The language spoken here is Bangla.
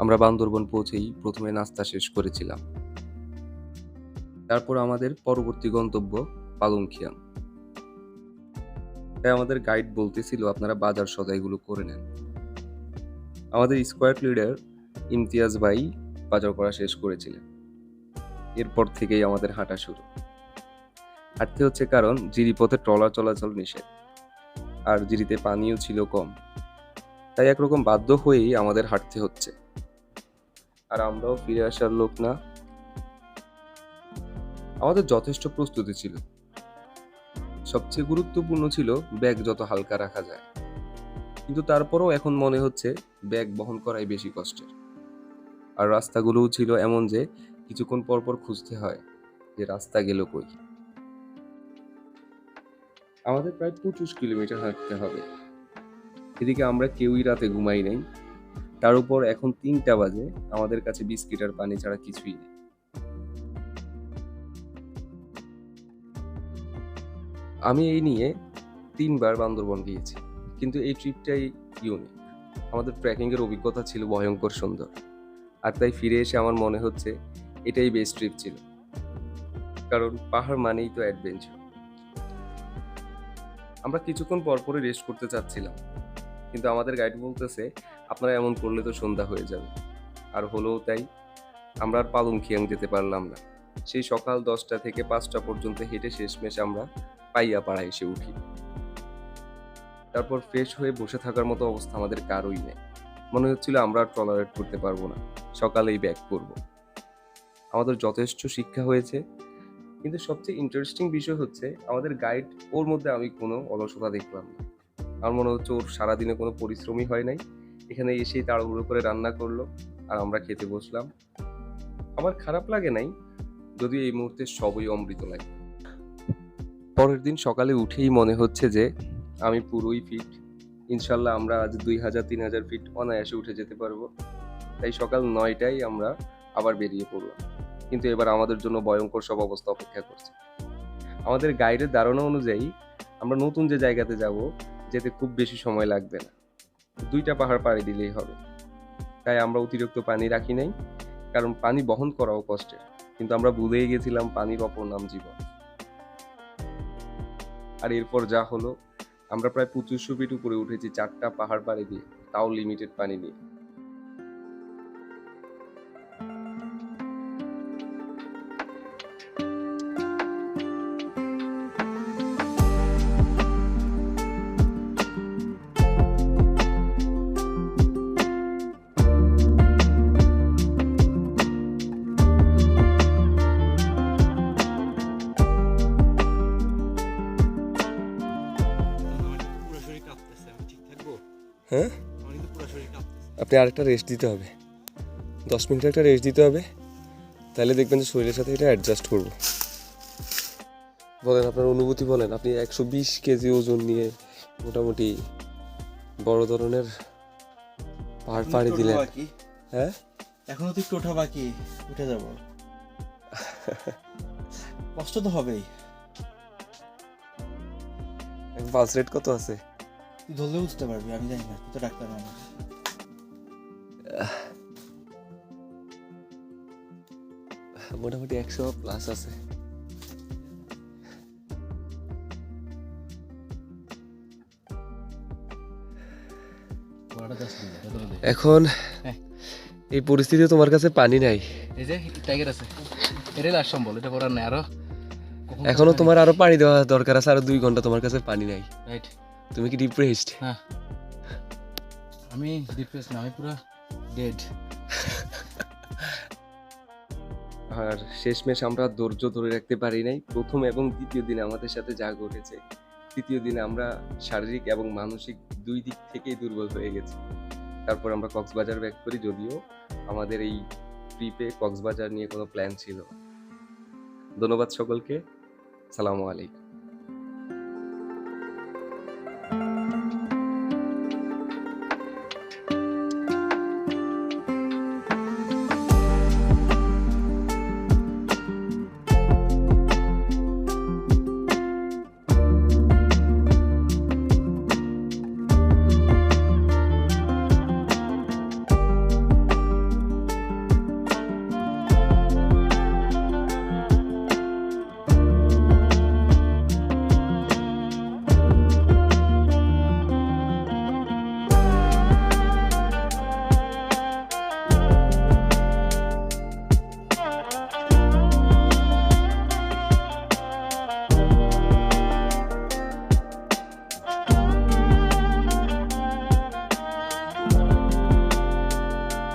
আমরা বান্দরবন পৌঁছেই প্রথমে নাস্তা শেষ করেছিলাম। তারপর আমাদের পরবর্তী গন্তব্য পালংখিয়াং। তাই আমাদের গাইড বলতেছিল আপনারা বাজার সদাইগুলো করে নেন। আমাদের স্কোয়াড লিডার ইমতিয়াজ ভাই বাজার করা শেষ করেছিলেন। এরপর থেকেই আমাদের হাঁটা শুরু। হাঁটতে হচ্ছে কারণ জিরিপথে ট্রলার চলাচল নিষেধ, আর জিরিতে পানিও ছিল কম, তাই একরকম বাধ্য হয়েই আমাদের হাঁটতে হচ্ছে। আর আমরাও ফিরে আসার লোক না। আমাদের যথেষ্ট প্রস্তুতি ছিল। সবচেয়ে গুরুত্বপূর্ণ ছিল ব্যাগ যত হালকা রাখা যায়, কিন্তু তারপরও এখন মনে হচ্ছে ব্যাগ বহন করাই বেশি কষ্টের। আর রাস্তাগুলোও ছিল এমন যে কিছুক্ষণ পর পর খুঁজতে হয় যে রাস্তা গেল কই। আমাদের প্রায় 25 কিলোমিটার হাঁটতে হবে। এদিকে আমরা কেউই রাতে ঘুমাই নাই। তার উপর এখন 3টা বাজে, আমাদের কাছে বিস্কিট আর পানি ছাড়া কিছুই নেই। আমি এই নিয়ে 3বার বান্দরবন গিয়েছি, কিন্তু এই ট্রিপটাই ইউনিক। আমাদের ট্রেকিং এর অভিজ্ঞতা ছিল ভয়ঙ্কর সুন্দর, আর তাই ফিরে এসে আমার মনে হচ্ছে এটাই বেস্ট ট্রিপ ছিল। কারণ পাহাড় মানেই তো অ্যাডভেঞ্চার। আমরা কিছুক্ষণ পরপরই রেস্ট করতে চাচ্ছিলাম, কিন্তু আমাদের গাইড বলতেছে আপনারা এমন করলে তো সন্ধ্যা হয়ে যাবে। আর হলোও তাই। আমরা আর পালংখিয়াং যেতে পারলাম না। সেই সকাল 10টা থেকে 5টা পর্যন্ত হেঁটে শেষমেশ আমরা পাইয়াপাড়ায় এসে উঠি। তারপর ফ্রেশ হয়ে বসে থাকার মতো অবস্থা আমাদের কারোই নেই। মনে হচ্ছিল আমরা আর টলারেট করতে পারবো না, সকালেই ব্যাক করব। আমাদের যথেষ্ট শিক্ষা হয়েছে, কিন্তু সবচেয়ে ইন্টারেস্টিং বিষয় হচ্ছে আমাদের গাইড, ওর মধ্যে আমি কোনো অলসতা দেখলাম না। আমার মনে হচ্ছে ওর সারাদিনে কোনো পরিশ্রমই হয় নাই, এখানে এসেই তাড়াহুড়ো করে রান্না করলো আর আমরা খেতে বসলাম। আমার খারাপ লাগে নাই, যদিও এই মুহূর্তে সবই অমৃত লাগে। পরের দিন সকালে উঠেই মনে হচ্ছে যে আমি পুরোই ফিট। ইনশাল্লাহ আমরা আজ 2000-3000 ফিট অনায়াসে উঠে যেতে পারবো। তাই সকাল 9টায় আমরা আবার বেরিয়ে পড়লাম, কিন্তু এবার আমাদের জন্য ভয়ঙ্কর সব অবস্থা অপেক্ষা করছে। আমাদের গাইডের ধারণা অনুযায়ী আমরা নতুন যে জায়গাতে যাব যেতে খুব বেশি সময় লাগবে না, 2টা পাহাড় পাড়ি দিলেই হবে। তাই আমরা অতিরিক্ত পানি রাখি নাই, কারণ পানি বহন করাও কষ্টের। কিন্তু আমরা ভুলেই গেছিলাম পানির অপর নাম জীবন। আর এরপর যা হলো, আমরা প্রায় 2500 ফিট উপরে উঠেছি 4টা পাহাড় পাড়ি দিয়ে, তাও লিমিটেড পানি নিয়ে। পুরো শরীর কাঁপতেছে, আমি ঠিক থাকবো? হ্যাঁ, আমার কিন্তু পুরো শরীর কাঁপতেছে। আপনি আরেকটা রেস্ট দিতে হবে, 10 মিনিট একটা রেস্ট দিতে হবে, তাহলে দেখবেন যে শরীরের সাথে এটা অ্যাডজাস্ট করবো। বলেন আপনার অনুভূতি বলেন। আপনি 120 কেজি ওজন নিয়ে মোটামুটি বড় ধরনের পাহাড় পাড়ি দিলেন। হ্যাঁ, এখনো তো একটু ওঠা বাকি, উঠে যাব। কষ্ট তো হবেই। পালস রেট কত আছে? তুই ধরলে বুঝতে পারবি, আমি জানি না, তুই তো ডাক্তার মানুষ। মোটামুটি 100 প্লাস আছে। এখন এই পরিস্থিতিতে তোমার কাছে পানি নাই। এই যে টাইগার আছে, এটাই লাস্ট সম্বল, এটা পড়ার নাই আরো। এখনো তোমার আরো পানি দেওয়া দরকার আছে, আরো 2 ঘন্টা তোমার কাছে পানি নাই। রাইট। তুমি কি ডিপ্রেসড? হ্যাঁ, আমি ডিপ্রেস না, আমি পুরো ডেড। আর শেষমেশ আমরা ধৈর্য ধরে রাখতে পারি নাই। প্রথম এবং দ্বিতীয় দিনে আমাদের সাথে যা ঘটেছে, তৃতীয় দিনে আমরা শারীরিক এবং মানসিক 2 দিক থেকেই দুর্বল হয়ে গেছি। তারপর আমরা কক্সবাজার ব্যাক করি, যদিও আমাদের এই ট্রিপে কক্সবাজার নিয়ে কোনো প্ল্যান ছিল না। ধন্যবাদ সকলকে। সালামু আলাইকুম।